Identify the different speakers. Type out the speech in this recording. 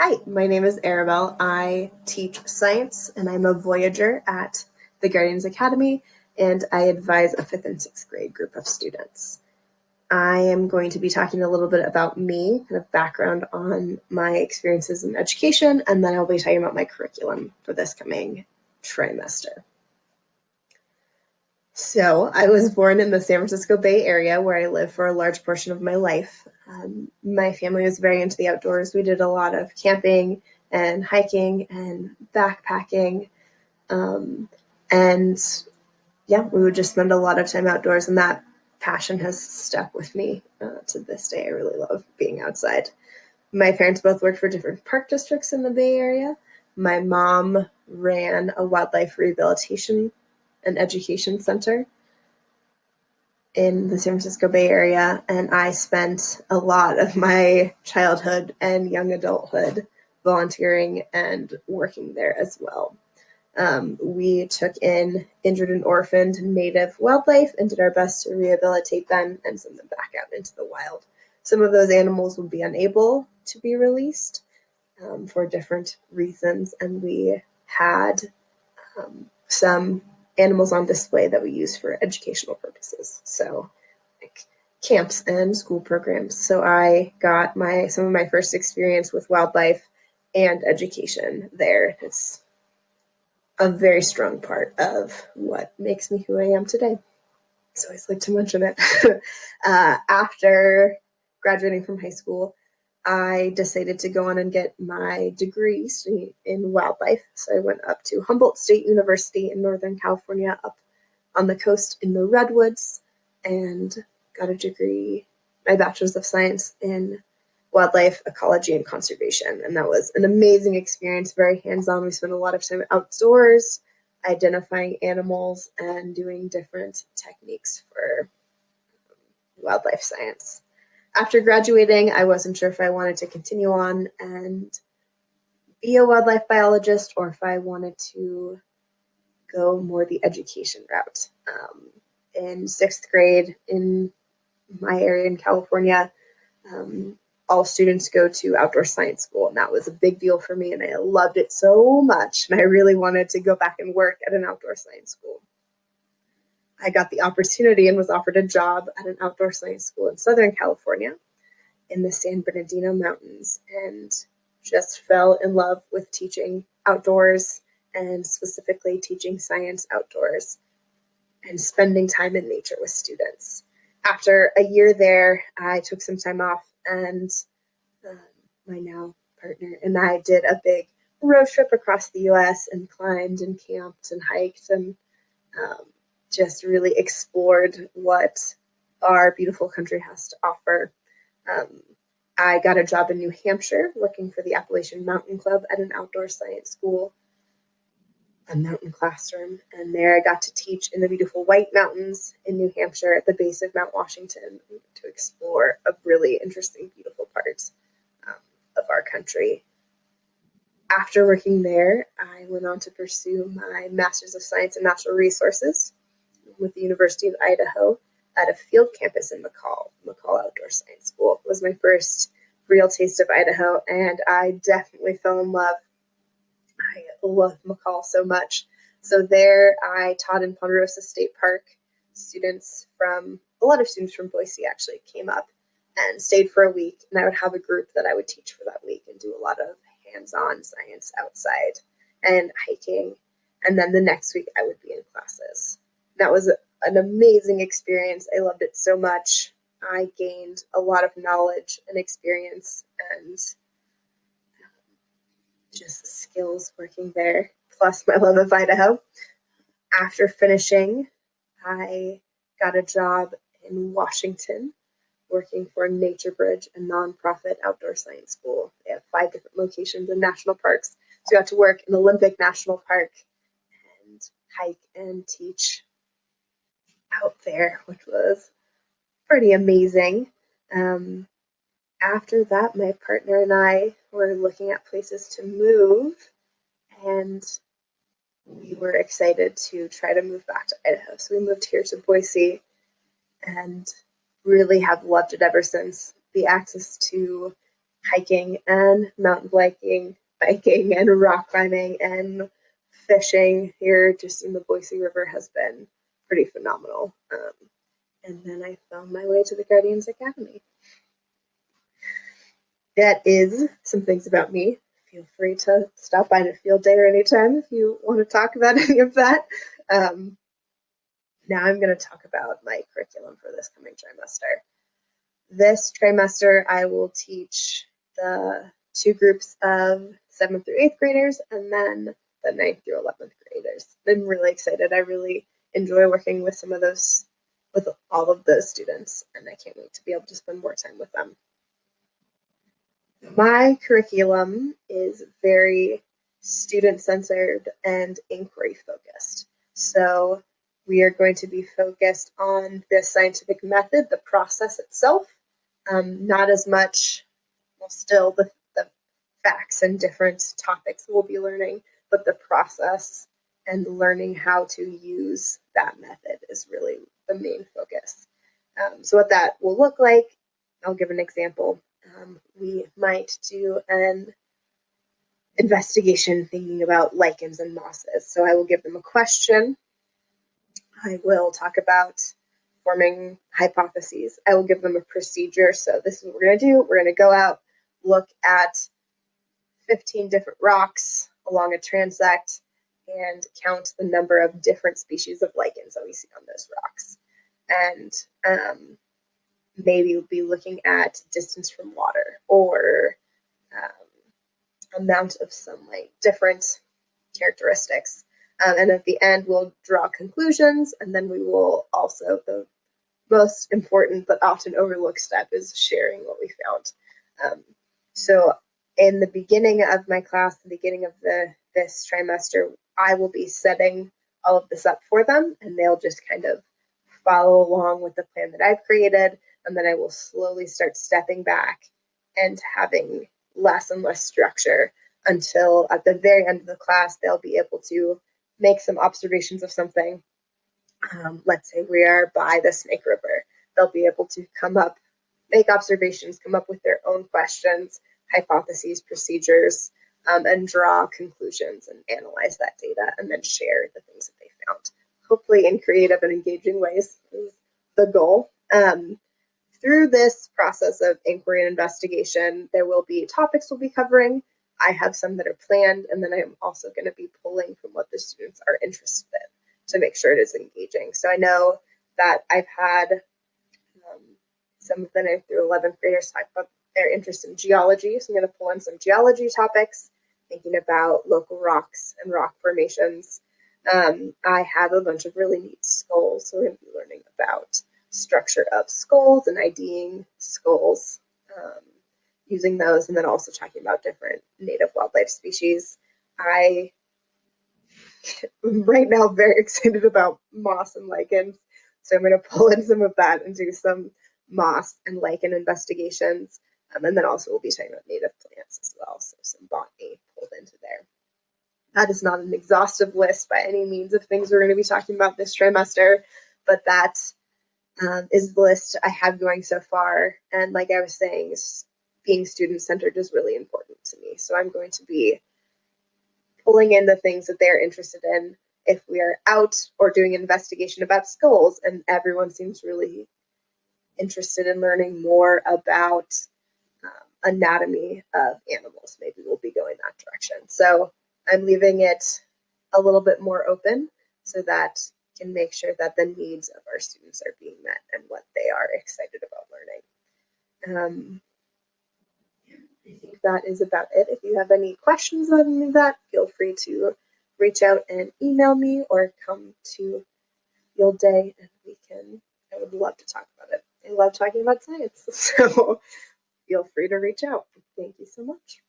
Speaker 1: Hi, my name is Arabelle. I teach science and I'm a Voyager at the Guardians Academy, and I advise a fifth and sixth grade group of students. I am going to be talking a little bit about me, kind of background on my experiences in education, and then I'll be talking about my curriculum for this coming trimester. So I was born in the San Francisco Bay Area where I lived for a large portion of my life. My family was very into the outdoors. We did a lot of camping and hiking and backpacking. And yeah, we would just spend a lot of time outdoors, and that passion has stuck with me to this day. I really love being outside. My parents both worked for different park districts in the Bay Area. My mom ran a wildlife rehabilitation and education center in the San Francisco Bay Area, and I spent a lot of my childhood and young adulthood volunteering and working there as well. We took in injured and orphaned native wildlife and did our best to rehabilitate them and send them back out into the wild. Some of those animals would be unable to be released for different reasons, and we had some animals on display that we use for educational purposes. So like camps and school programs. So I got some of my first experience with wildlife and education there. It's a very strong part of what makes me who I am today. So I always like to mention it. After graduating from high school, I decided to go on and get my degree in wildlife. So I went up to Humboldt State University in Northern California, up on the coast in the Redwoods, and got a degree, my Bachelor's of Science in Wildlife Ecology and Conservation. And that was an amazing experience, very hands-on. We spent a lot of time outdoors, identifying animals and doing different techniques for wildlife science. After graduating, I wasn't sure if I wanted to continue on and be a wildlife biologist or if I wanted to go more the education route. In sixth grade in my area in California, all students go to outdoor science school, and that was a big deal for me, and I loved it so much, and I really wanted to go back and work at an outdoor science school. I got the opportunity and was offered a job at an outdoor science school in Southern California in the San Bernardino Mountains, and just fell in love with teaching outdoors and specifically teaching science outdoors and spending time in nature with students. After a year there, I took some time off, and my now partner and I did a big road trip across the U.S. and climbed and camped and hiked and just really explored what our beautiful country has to offer. I got a job in New Hampshire working for the Appalachian Mountain Club at an outdoor science school, a mountain classroom, and there I got to teach in the beautiful White Mountains in New Hampshire at the base of Mount Washington to explore a really interesting, beautiful part of our country. After working there, I went on to pursue my Master's of Science in Natural Resources with the University of Idaho at a field campus in McCall Outdoor Science School. It was my first real taste of Idaho, and I definitely fell in love. I love McCall so much. So there I taught in Ponderosa State Park. A lot of students from Boise actually came up and stayed for a week, and I would have a group that I would teach for that week and do a lot of hands-on science outside and hiking. And then the next week I would be in classes. That was an amazing experience. I loved it so much. I gained a lot of knowledge and experience and just skills working there, plus my love of Idaho. After finishing, I got a job in Washington working for Nature Bridge, a nonprofit outdoor science school. They have 5 different locations in national parks. So I got to work in Olympic National Park and hike and teach out there, which was pretty amazing. After that, my partner and I were looking at places to move, and we were excited to try to move back to Idaho. So we moved here to Boise and really have loved it ever since. The access to hiking and mountain biking and rock climbing and fishing here just in the Boise River has been pretty phenomenal. And then I found my way to the Guardians Academy. That is some things about me. Feel free to stop by the field day or anytime if you want to talk about any of that. Now I'm going to talk about my curriculum for this coming trimester. This trimester, I will teach the 2 groups of 7th through 8th graders and then the 9th through 11th graders. I'm really excited. I really enjoy working with with all of those students, and I can't wait to be able to spend more time with them. My curriculum is very student-centered and inquiry-focused. So we are going to be focused on the scientific method, the process itself, not as much, well, still the facts and different topics we'll be learning, but the process and learning how to use that method is really the main focus. So what that will look like, I'll give an example. We might do an investigation thinking about lichens and mosses. So I will give them a question. I will talk about forming hypotheses. I will give them a procedure. So this is what we're going to do. We're going to go out, look at 15 different rocks along a transect, and count the number of different species of lichens that we see on those rocks. And maybe we'll be looking at distance from water or amount of sunlight, different characteristics. And at the end, we'll draw conclusions, and then we will also, the most important but often overlooked step is sharing what we found. So in the beginning of my class, the beginning of this trimester, I will be setting all of this up for them, and they'll just kind of follow along with the plan that I've created, and then I will slowly start stepping back and having less and less structure until at the very end of the class, they'll be able to make some observations of something. Let's say we are by the Snake River. They'll be able to make observations, come up with their own questions, hypotheses, procedures, and draw conclusions and analyze that data and then share the things that they found. Hopefully in creative and engaging ways is the goal. Through this process of inquiry and investigation, there will be topics we'll be covering. I have some that are planned, and then I'm also going to be pulling from what the students are interested in to make sure it is engaging. So I know that I've had some of the 9th through 11th graders talk about their interest in geology. So I'm going to pull in some geology topics, thinking about local rocks and rock formations. I have a bunch of really neat skulls, so we're going to be learning about structure of skulls and IDing skulls, using those, and then also talking about different native wildlife species. I am right now very excited about moss and lichens, so I'm going to pull in some of that and do some moss and lichen investigations, and then also we'll be talking about native plants as well, so some botany pulled into there. That is not an exhaustive list by any means of things we're going to be talking about this trimester, but that is the list I have going so far. And like I was saying, being student-centered is really important to me. So I'm going to be pulling in the things that they're interested in. If we are out or doing an investigation about skulls and everyone seems really interested in learning more about anatomy of animals, maybe we'll be going that direction. So I'm leaving it a little bit more open so that can make sure that the needs of our students are being met and what they are excited about learning. I think that is about it. If you have any questions on any of that, feel free to reach out and email me or come to field day and I would love to talk about it. I love talking about science, so feel free to reach out. Thank you so much.